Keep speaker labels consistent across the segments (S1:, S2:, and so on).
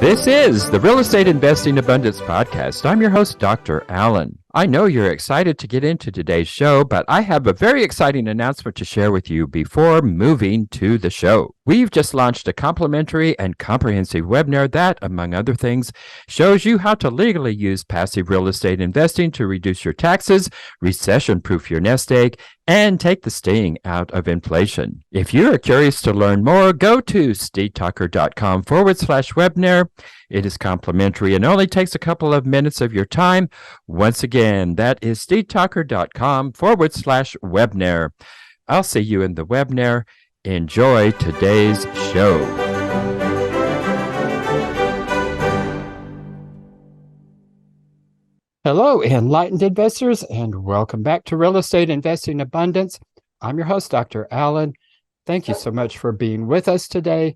S1: This is the Real Estate Investing Abundance Podcast. I'm your host, Dr. Allen. I know you're excited to get into today's show, but I have a very exciting announcement to share with you before moving to the show. We've just launched a complimentary and comprehensive webinar that, among other things, shows you how to legally use passive real estate investing to reduce your taxes, recession-proof your nest egg, and take the sting out of inflation. If you're curious to learn more, go to stevetalker.com/webinar. It is complimentary and only takes a couple of minutes of your time. Once again, that is stevetalker.com/webinar. I'll see you in the webinar. Enjoy today's show. Hello, enlightened investors, and welcome back to Real Estate Investing Abundance. I'm your host, Dr. Allen. Thank you so much for being with us today.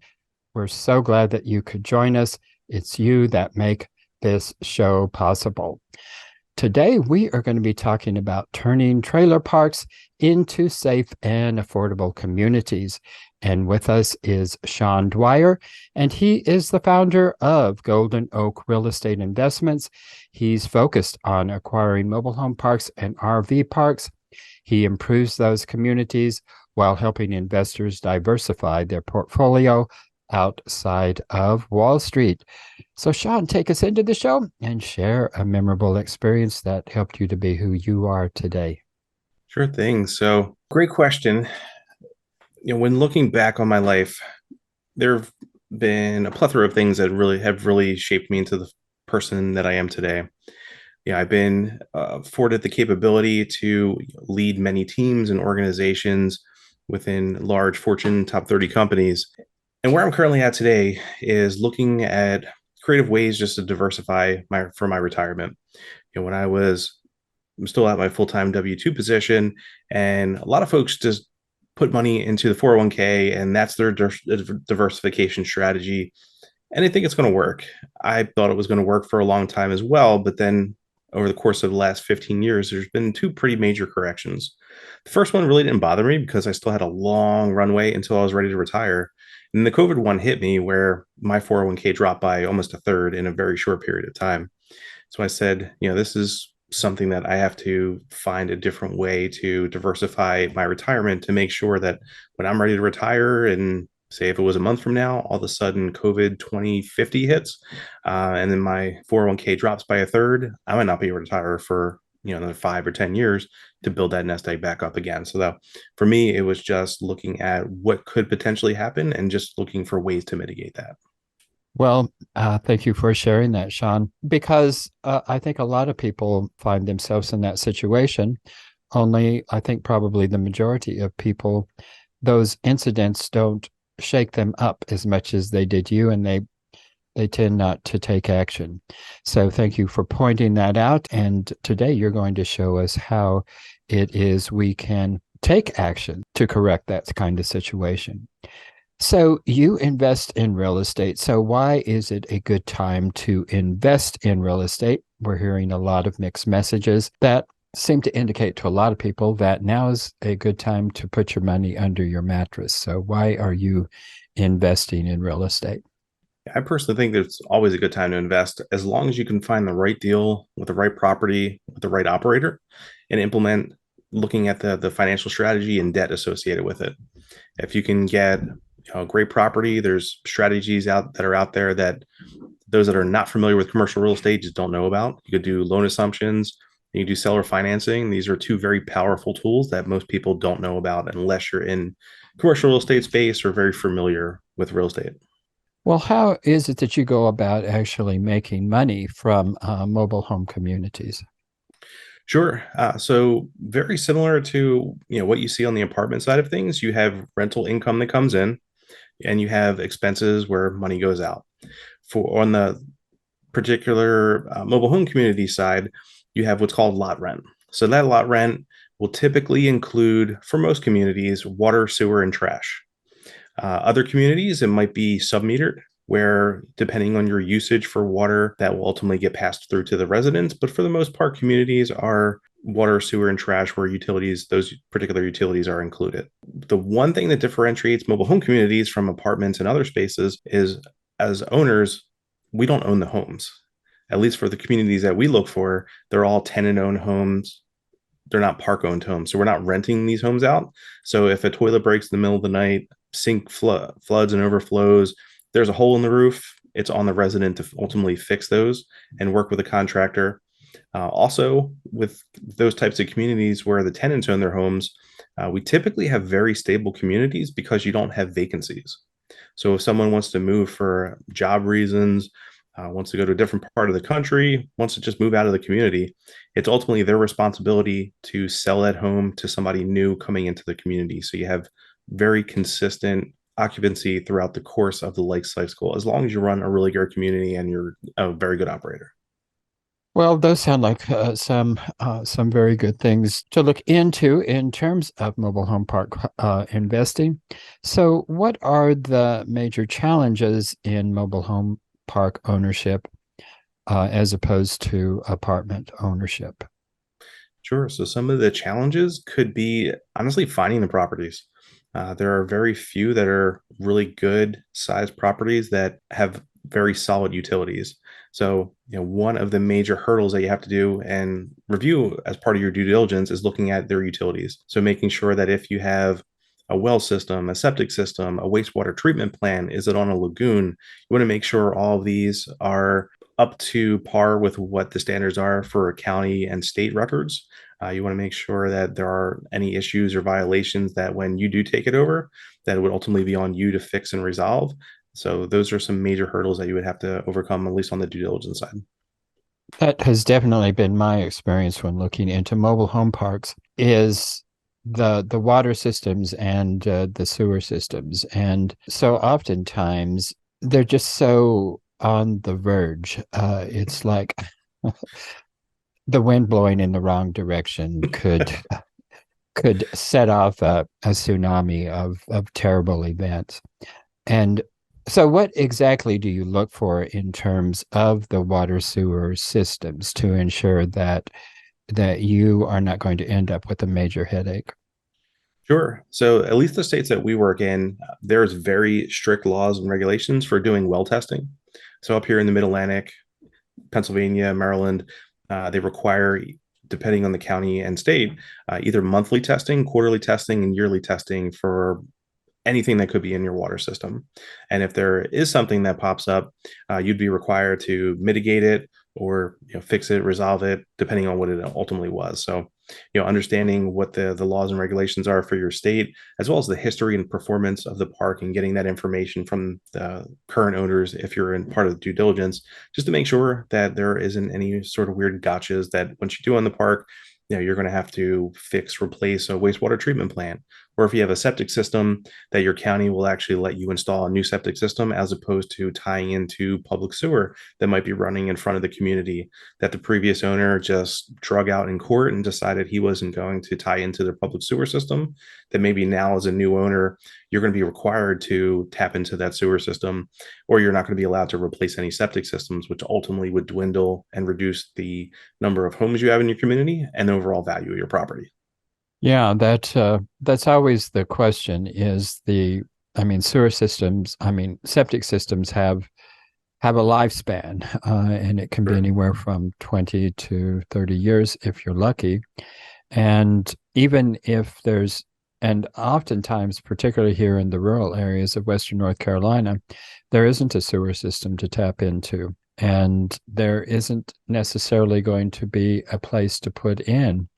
S1: We're so glad that you could join us. It's you that make this show possible. Today, we are going to be talking about turning trailer parks into safe and affordable communities. And with us is Shawn Dwyer, and he is the founder of Golden Oak Real Estate Investments. He's focused on acquiring mobile home parks and RV parks. He improves those communities while helping investors diversify their portfolio outside of Wall Street. So Shawn, take us into the show and share a memorable experience that helped you to be who you are today.
S2: Sure thing. So great question. When looking back on my life, there have been a plethora of things that have really shaped me into the person that I am today. I've been afforded the capability to lead many teams and organizations within large Fortune top 30 companies. And where I'm currently at today is looking at creative ways just to diversify for my retirement. When I'm still at my full-time W-2 position, and a lot of folks just put money into the 401k, and that's their diversification strategy. And I think it's going to work. I thought it was going to work for a long time as well, but then over the course of the last 15 years, there's been two pretty major corrections. The first one really didn't bother me because I still had a long runway until I was ready to retire. And the COVID one hit me where my 401k dropped by almost a third in a very short period of time. So I said, this is something that I have to find a different way to diversify my retirement to make sure that when I'm ready to retire, and say if it was a month from now, all of a sudden COVID 2050 hits, and then my 401k drops by a third, I might not be able to retire for another 5 or 10 years to build that nest egg back up again. So that for me, it was just looking at what could potentially happen and just looking for ways to mitigate that.
S1: Well, thank you for sharing that, Shawn, because I think a lot of people find themselves in that situation. Only I think probably the majority of people, those incidents don't shake them up as much as they did you, and they tend not to take action. So thank you for pointing that out. And today you're going to show us how it is we can take action to correct that kind of situation. So you invest in real estate. So why is it a good time to invest in real estate? We're hearing a lot of mixed messages that seem to indicate to a lot of people that now is a good time to put your money under your mattress. So why are you investing in real estate?
S2: I personally think that it's always a good time to invest as long as you can find the right deal with the right property, with the right operator, and implement looking at the financial strategy and debt associated with it. If you can get great property, there's strategies that are out there that those that are not familiar with commercial real estate just don't know about. You could do loan assumptions, you can do seller financing. These are two very powerful tools that most people don't know about unless you're in commercial real estate space or very familiar with real estate.
S1: Well, how is it that you go about actually making money from mobile home communities?
S2: Sure. So very similar to what you see on the apartment side of things, you have rental income that comes in, and you have expenses where money goes out. On the particular mobile home community side, you have what's called lot rent. So that lot rent will typically include, for most communities, water, sewer, and trash. Other communities, it might be sub-metered, where depending on your usage for water, that will ultimately get passed through to the residents. But for the most part, communities are water, sewer, and trash where those particular utilities are included. The one thing that differentiates mobile home communities from apartments and other spaces is, as owners, we don't own the homes. At least for the communities that we look for, they're all tenant-owned homes. They're not park-owned homes, so we're not renting these homes out. So if a toilet breaks in the middle of the night, floods and overflows, there's a hole in the roof. It's on the resident to ultimately fix those and work with a contractor. Also, with those types of communities where the tenants own their homes, we typically have very stable communities because you don't have vacancies. So if someone wants to move for job reasons, wants to go to a different part of the country, wants to just move out of the community, it's ultimately their responsibility to sell that home to somebody new coming into the community. So you have very consistent occupancy throughout the course of the life cycle, as long as you run a really good community and you're a very good operator.
S1: Well, those sound like some very good things to look into in terms of mobile home park investing. So, what are the major challenges in mobile home park ownership as opposed to apartment ownership?
S2: Sure. So some of the challenges could be honestly finding the properties. There are very few that are really good sized properties that have very solid utilities. So, one of the major hurdles that you have to do and review as part of your due diligence is looking at their utilities. So, making sure that if you have a well system, a septic system, a wastewater treatment plant, is it on a lagoon? You want to make sure all of these are up to par with what the standards are for county and state records. You want to make sure that there are any issues or violations that when you do take it over, that it would ultimately be on you to fix and resolve. So those are some major hurdles that you would have to overcome, at least on the due diligence side.
S1: That has definitely been my experience when looking into mobile home parks is the water systems and the sewer systems. And so oftentimes they're just so on the verge. It's like the wind blowing in the wrong direction could set off a tsunami of terrible events. And so, what exactly do you look for in terms of the water sewer systems to ensure that you are not going to end up with a major headache?
S2: Sure. So at least the states that we work in, there's very strict laws and regulations for doing well testing. So up here in the Mid Atlantic, Pennsylvania, Maryland, they require, depending on the county and state, either monthly testing, quarterly testing, and yearly testing for anything that could be in your water system. And if there is something that pops up, you'd be required to mitigate it or fix it, resolve it, depending on what it ultimately was. So, understanding what the laws and regulations are for your state, as well as the history and performance of the park, and getting that information from the current owners, if you're in part of the due diligence, just to make sure that there isn't any sort of weird gotchas that once you do on the park, you're going to have to fix, replace a wastewater treatment plant. Or if you have a septic system, that your county will actually let you install a new septic system as opposed to tying into public sewer that might be running in front of the community that the previous owner just drug out in court and decided he wasn't going to tie into their public sewer system. That maybe now, as a new owner, you're going to be required to tap into that sewer system, or you're not going to be allowed to replace any septic systems, which ultimately would dwindle and reduce the number of homes you have in your community and the overall value of your property.
S1: Yeah, that's always the question is I mean, sewer systems, I mean, septic systems have a lifespan, and it can be
S2: Sure.
S1: anywhere from 20 to 30 years if you're lucky. And even if and oftentimes, particularly here in the rural areas of Western North Carolina, there isn't a sewer system to tap into. And there isn't necessarily going to be a place to put in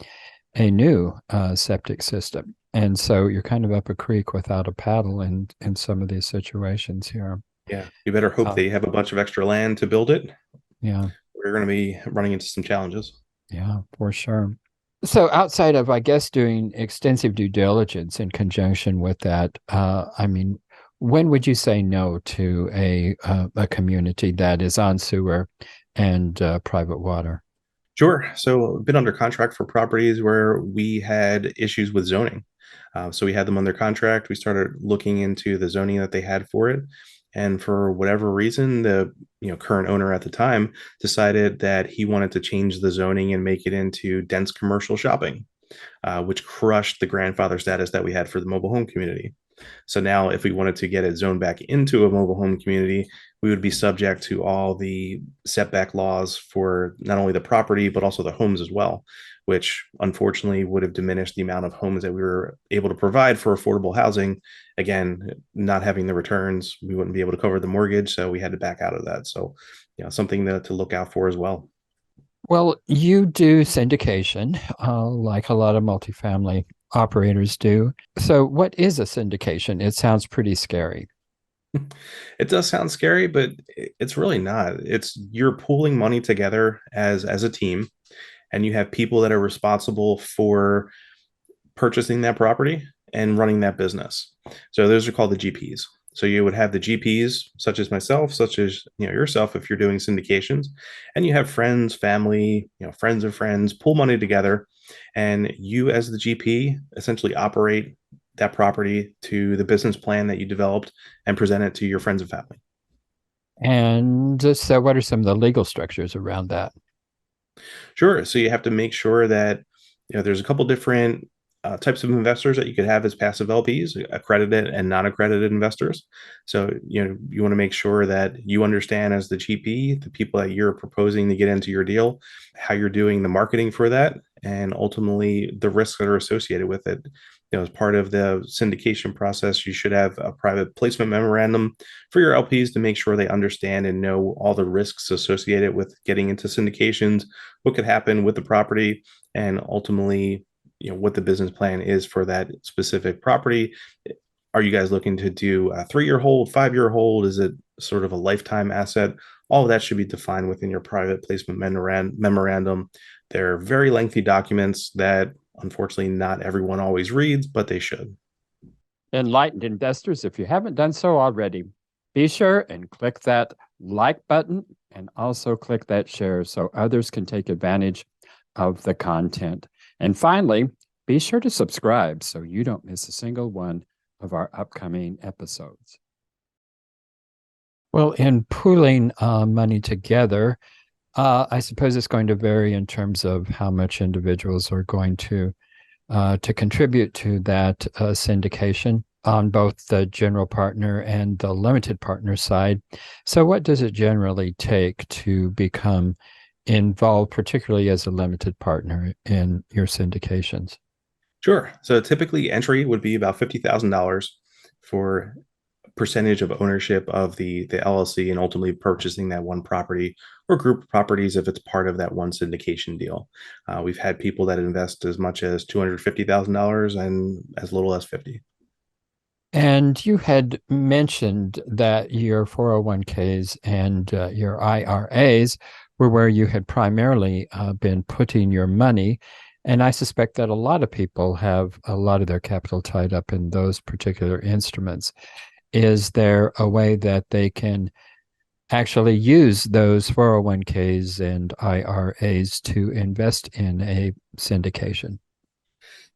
S1: a new septic system. And so you're kind of up a creek without a paddle in some of these situations here.
S2: Yeah, you better hope
S1: Uh,
S2: they have a bunch of extra land to build it.
S1: yeah,
S2: We're going to be running into some challenges.
S1: yeah, for sure. So outside of, I guess, doing extensive due diligence in conjunction with that, I mean, when would you say no to a community that is on sewer and private water?
S2: Sure. So, I've been under contract for properties where we had issues with zoning. So we had them under contract. We started looking into the zoning that they had for it, and for whatever reason, the current owner at the time decided that he wanted to change the zoning and make it into dense commercial shopping, which crushed the grandfather status that we had for the mobile home community. So now, if we wanted to get it zoned back into a mobile home community, we would be subject to all the setback laws for not only the property, but also the homes as well, which unfortunately would have diminished the amount of homes that we were able to provide for affordable housing. Again, not having the returns, we wouldn't be able to cover the mortgage. So we had to back out of that. So, something to look out for as well.
S1: Well, you do syndication, like a lot of multifamily operators do. So, what is a syndication? It sounds pretty scary.
S2: It does sound scary, but it's really not. It's you're pooling money together as a team, and you have people that are responsible for purchasing that property and running that business. So those are called the GPs. So you would have the GPs, such as myself, such as yourself, if you're doing syndications, and you have friends, family, friends of friends, pool money together, and you as the GP essentially operate that property to the business plan that you developed and present it to your friends and family.
S1: And so, what are some of the legal structures around that?
S2: Sure. So you have to make sure that there's a couple different types of investors that you could have as passive LPs, accredited and non-accredited investors. So you want to make sure that you understand as the GP, the people that you're proposing to get into your deal, how you're doing the marketing for that, and ultimately the risks that are associated with it. As part of the syndication process, you should have a private placement memorandum for your LPs to make sure they understand and know all the risks associated with getting into syndications, what could happen with the property, and ultimately, what the business plan is for that specific property. Are you guys looking to do a 3-year hold, 5-year hold? Is it sort of a lifetime asset? All of that should be defined within your private placement memorandum. They're very lengthy documents that unfortunately not everyone always reads, but they should.
S1: Enlightened investors, if you haven't done so already, be sure and click that like button and also click that share so others can take advantage of the content. And finally, be sure to subscribe so you don't miss a single one of our upcoming episodes. Well, in pooling money together, I suppose it's going to vary in terms of how much individuals are going to contribute to that syndication on both the general partner and the limited partner side. So, what does it generally take to become involved, particularly as a limited partner in your syndications?
S2: Sure. So typically entry would be about $50,000 for percentage of ownership of the LLC and ultimately purchasing that one property or group of properties if it's part of that one syndication deal. We've had people that invest as much as $250,000 and as little as 50.
S1: And you had mentioned that your 401ks and your IRAs were where you had primarily been putting your money. And I suspect that a lot of people have a lot of their capital tied up in those particular instruments. Is there a way that they can actually use those 401ks and IRAs to invest in a syndication?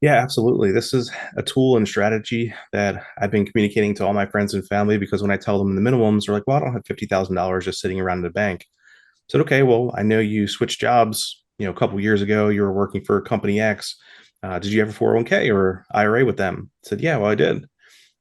S2: Yeah, absolutely. This is a tool and strategy that I've been communicating to all my friends and family because when I tell them the minimums, they're like, well, I don't have $50,000 just sitting around in the bank. I said, okay, well, I know you switched jobs, a couple years ago, you were working for company X. Did you have a 401k or IRA with them? I said, yeah, well, I did.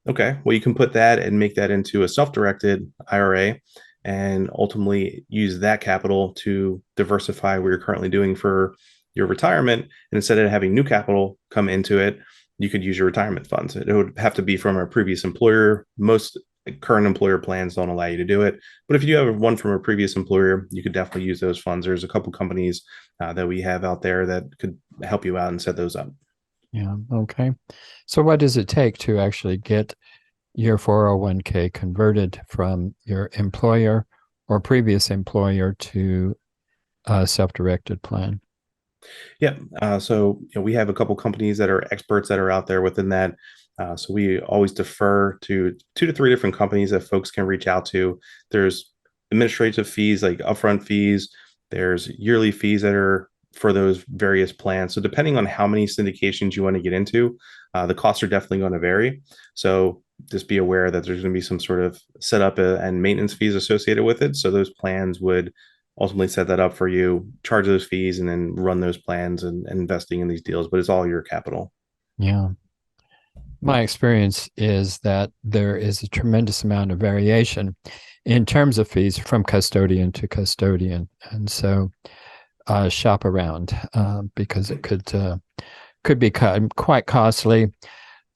S2: Okay, well, you can put that and make that into a self-directed IRA and ultimately use that capital to diversify what you're currently doing for your retirement. And instead of having new capital come into it, you could use your retirement funds. It would have to be from a previous employer. Most current employer plans don't allow you to do it. But if you have one from a previous employer, you could definitely use those funds. There's a couple companies that we have out there that could help you out and set those up.
S1: Yeah. Okay. So, what does it take to actually get your 401k converted from your employer or previous employer to a self-directed plan?
S2: Yeah. So we have a couple companies that are experts that are out there within that. So we always defer to 2 to 3 different companies that folks can reach out to. There's administrative fees like upfront fees. There's yearly fees that are for those various plans. So depending on how many syndications you want to get into, the costs are definitely going to vary. So just be aware that there's going to be some sort of setup and maintenance fees associated with it. So those plans would ultimately set that up for you, charge those fees, and then run those plans and investing in these deals. But it's all your capital.
S1: Yeah. My experience is that there is a tremendous amount of variation in terms of fees from custodian to custodian. And so shop around because it could be quite costly.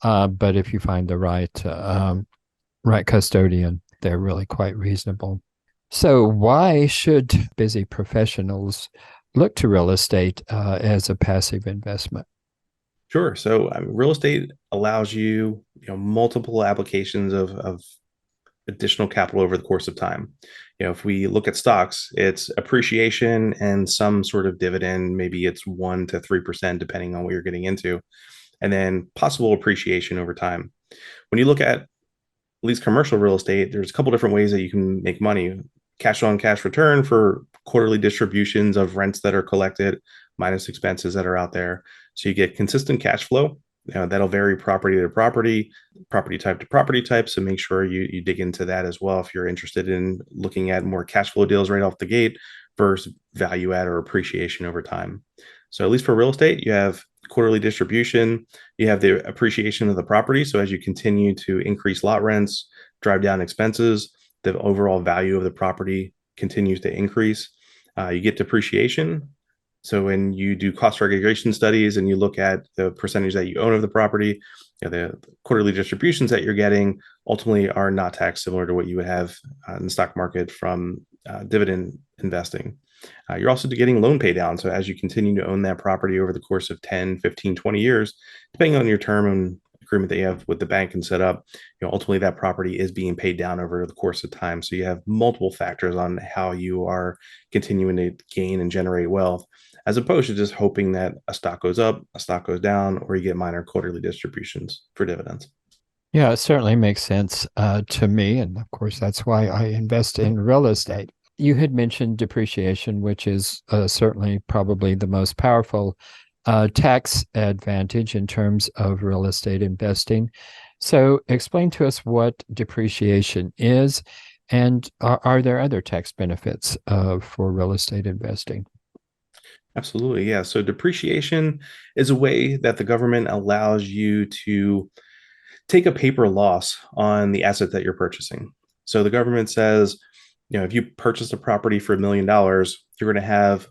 S1: But if you find the right custodian, they're really quite reasonable. So why should busy professionals look to real estate as a passive investment?
S2: Sure. So real estate allows you, multiple applications of additional capital over the course of time. If we look at stocks, it's appreciation and some sort of dividend. Maybe it's 1 to 3%, depending on what you're getting into, and then possible appreciation over time. When you look at least commercial real estate, there's a couple different ways that you can make money. Cash on cash return for quarterly distributions of rents that are collected minus expenses that are out there. So you get consistent cash flow. That'll vary property to property, property type to property type. So make sure you dig into that as well if you're interested in looking at more cash flow deals right off the gate versus value add or appreciation over time. So at least for real estate, you have quarterly distribution, you have the appreciation of the property. So as you continue to increase lot rents, drive down expenses, the overall value of the property continues to increase. You get depreciation. So when you do cost segregation studies and you look at the percentage that you own of the property, the quarterly distributions that you're getting ultimately are not taxed, similar to what you would have in the stock market from dividend investing. You're also getting loan pay down. So as you continue to own that property over the course of 10, 15, 20 years, depending on your term and agreement that you have with the bank and set up, ultimately that property is being paid down over the course of time. So you have multiple factors on how you are continuing to gain and generate wealth, as opposed to just hoping that a stock goes up, a stock goes down, or you get minor quarterly distributions for dividends.
S1: Yeah, it certainly makes sense to me. And of course, that's why I invest in real estate. You had mentioned depreciation, which is certainly probably the most powerful tax advantage in terms of real estate investing. So explain to us what depreciation is, and are there other tax benefits for real estate investing?
S2: Absolutely. Yeah. So depreciation is a way that the government allows you to take a paper loss on the asset that you're purchasing. So the government says, if you purchase a property for $1 million, you're going to have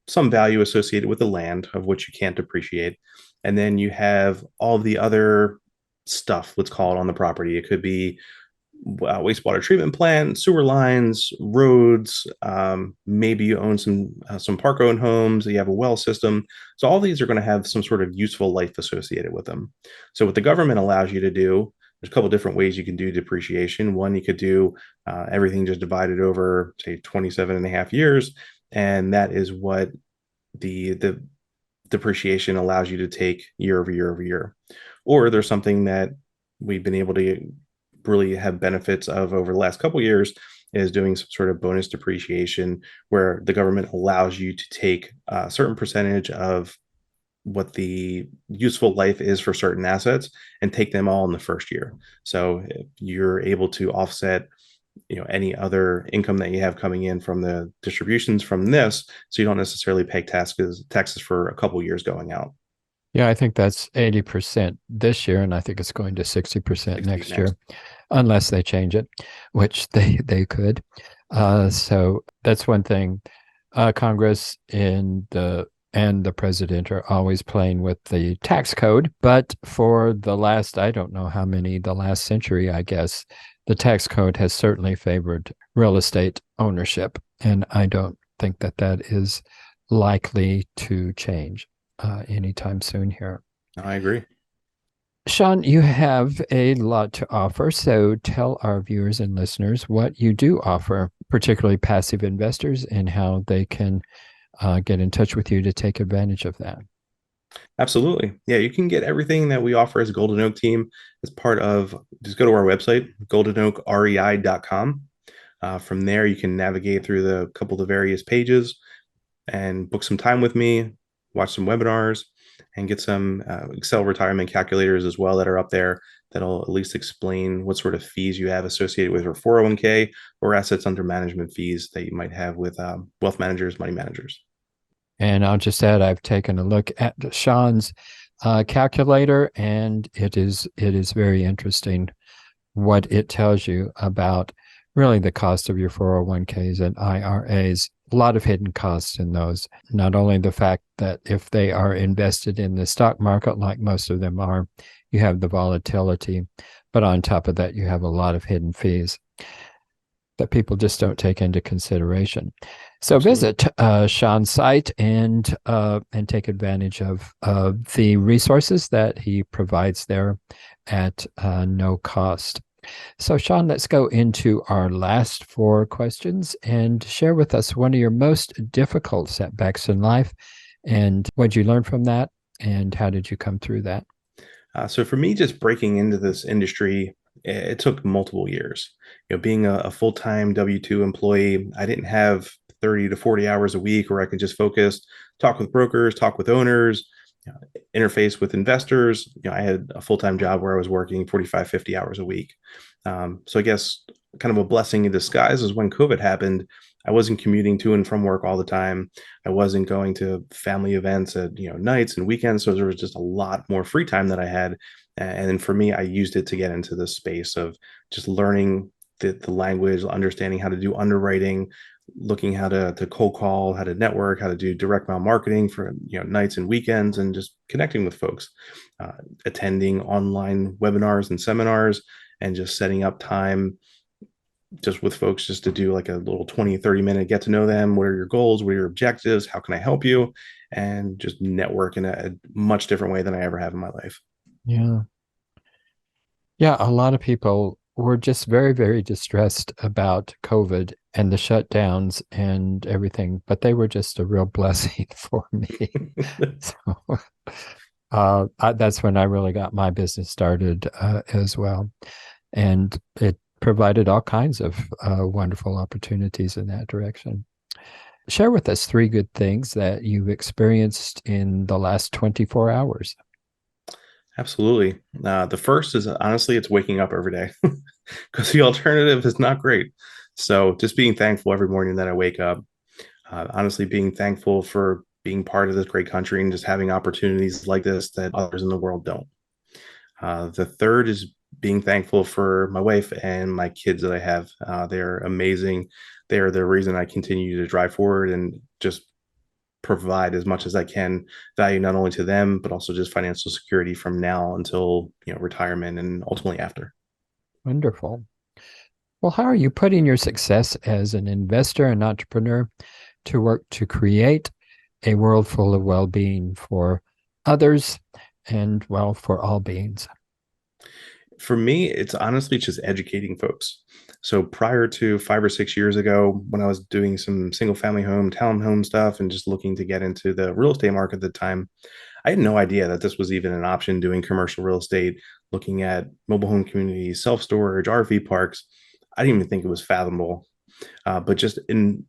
S2: some value associated with the land of which you can't depreciate. And then you have all the other stuff, let's call it, on the property. It could be wastewater treatment plant, sewer lines, roads. Maybe you own some park-owned homes. You have a well system. So all these are going to have some sort of useful life associated with them. So what the government allows you to do, there's a couple different ways you can do depreciation. One, you could do everything just divided over, say, 27 and a half years, and that is what the depreciation allows you to take year over year over year. Or there's something that we've been able to really have benefits of over the last couple of years, is doing some sort of bonus depreciation where the government allows you to take a certain percentage of what the useful life is for certain assets and take them all in the first year. So you're able to offset any other income that you have coming in from the distributions from this, so you don't necessarily pay taxes for a couple years going out.
S1: Yeah, I think that's 80% this year, and I think it's going to 60% next year, unless they change it, which they could. So that's one thing. Congress and the president are always playing with the tax code, but for the last, I don't know how many, the last century, I guess, the tax code has certainly favored real estate ownership, and I don't think that is likely to change anytime soon here.
S2: I agree.
S1: Shawn, you have a lot to offer, so tell our viewers and listeners what you do offer, particularly passive investors, and how they can get in touch with you to take advantage of that.
S2: Absolutely. Yeah, you can get everything that we offer as a Golden Oak team as part of, just go to our website, goldenoakrei.com. From there, you can navigate through the couple of the various pages and book some time with me, watch some webinars, and get some Excel retirement calculators as well that are up there that'll at least explain what sort of fees you have associated with your 401k or assets under management fees that you might have with wealth managers, money managers.
S1: And I'll just add, I've taken a look at Shawn's calculator, and it is very interesting what it tells you about really the cost of your 401ks and IRAs. A lot of hidden costs in those. Not only the fact that if they are invested in the stock market, like most of them are, you have the volatility, but on top of that, you have a lot of hidden fees that people just don't take into consideration. So
S2: Absolutely.
S1: visit Shawn's site and take advantage of the resources that he provides there at no cost. So Shawn, let's go into our last four questions and share with us one of your most difficult setbacks in life, and what did you learn from that, and how did you come through that?
S2: So for me, just breaking into this industry, it took multiple years. Being a full-time W-2 employee, I didn't have 30 to 40 hours a week where I could just focus, talk with brokers, talk with owners, interface with investors. I had a full-time job where I was working 45, 50 hours a week. So I guess kind of a blessing in disguise is when COVID happened, I wasn't commuting to and from work all the time. I wasn't going to family events at nights and weekends. So there was just a lot more free time that I had. And then for me, I used it to get into the space of just learning the language, understanding how to do underwriting, looking how to cold call, how to network, how to do direct mail marketing for nights and weekends, and just connecting with folks, attending online webinars and seminars, and just setting up time just with folks just to do like a little 20-30 minute get to know them. What are your goals? What are your objectives? How can I help you? And just network in a much different way than I ever have in my life.
S1: Yeah. Yeah, a lot of people were just very, very distressed about COVID and the shutdowns and everything, but they were just a real blessing for me. So that's when I really got my business started as well. And it provided all kinds of wonderful opportunities in that direction. Share with us three good things that you've experienced in the last 24 hours.
S2: Absolutely. The first is honestly, it's waking up every day because the alternative is not great. So just being thankful every morning that I wake up, honestly, being thankful for being part of this great country and just having opportunities like this that others in the world don't. The third is being thankful for my wife and my kids that I have. They're amazing. They're the reason I continue to drive forward and just provide as much as I can value not only to them, but also just financial security from now until retirement and ultimately after.
S1: Wonderful. Well, how are you putting your success as an investor and entrepreneur to work to create a world full of well-being for others and, well, for all beings?
S2: For me, it's honestly just educating folks. So prior to 5 or 6 years ago, when I was doing some single family home, townhome stuff, and just looking to get into the real estate market at the time, I had no idea that this was even an option doing commercial real estate, looking at mobile home communities, self storage, RV parks. I didn't even think it was fathomable. But just in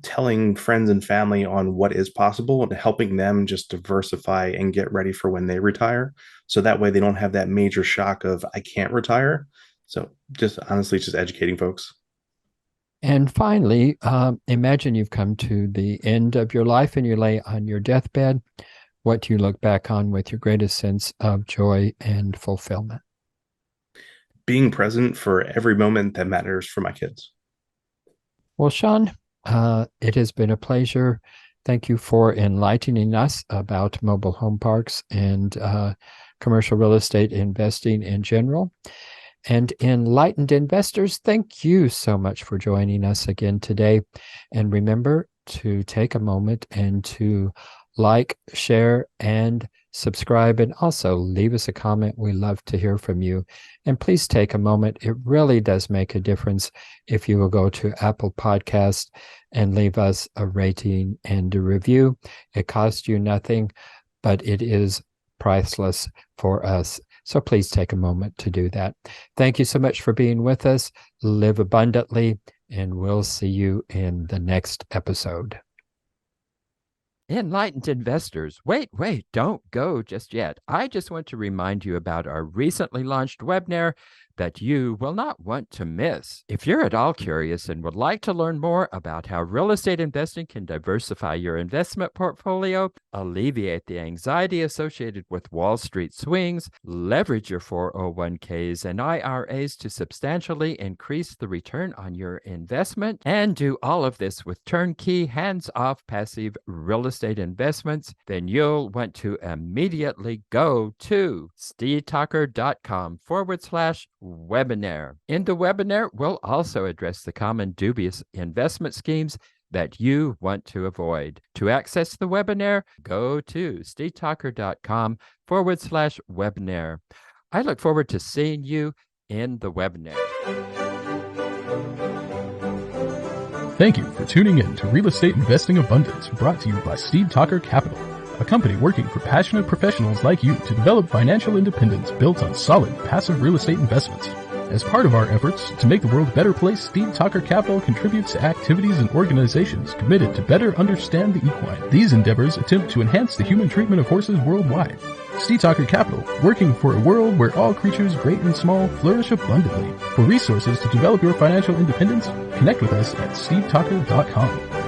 S2: telling friends and family on what is possible and helping them just diversify and get ready for when they retire. So that way they don't have that major shock of, I can't retire. So just honestly, just educating folks.
S1: And finally, imagine you've come to the end of your life and you lay on your deathbed. What do you look back on with your greatest sense of joy and fulfillment?
S2: Being present for every moment that matters for my kids.
S1: Well, Shawn, it has been a pleasure. Thank you for enlightening us about mobile home parks and commercial real estate investing in general. And enlightened investors, thank you so much for joining us again today. And remember to take a moment and to like, share, and subscribe, and also leave us a comment. We love to hear from you. And please take a moment. It really does make a difference if you will go to Apple Podcast and leave us a rating and a review. It costs you nothing, but it is priceless for us. So please take a moment to do that. Thank you so much for being with us. Live abundantly, and we'll see you in the next episode. Enlightened investors, wait, don't go just yet. I just want to remind you about our recently launched webinar, that you will not want to miss. If you're at all curious and would like to learn more about how real estate investing can diversify your investment portfolio, alleviate the anxiety associated with Wall Street swings, leverage your 401ks and IRAs to substantially increase the return on your investment, and do all of this with turnkey, hands-off, passive real estate investments, then you'll want to immediately go to stevetalker.com/webinar. In the webinar, we'll also address the common dubious investment schemes that you want to avoid. To access the webinar, go to stevetalker.com/webinar. I look forward to seeing you in the webinar.
S3: Thank you for tuning in to Real Estate Investing Abundance, brought to you by Steve Talker Capital, a company working for passionate professionals like you to develop financial independence built on solid, passive real estate investments. As part of our efforts to make the world a better place, Steve Talker Capital contributes to activities and organizations committed to better understand the equine. These endeavors attempt to enhance the human treatment of horses worldwide. Steve Talker Capital, working for a world where all creatures, great and small, flourish abundantly. For resources to develop your financial independence, connect with us at stevetalker.com.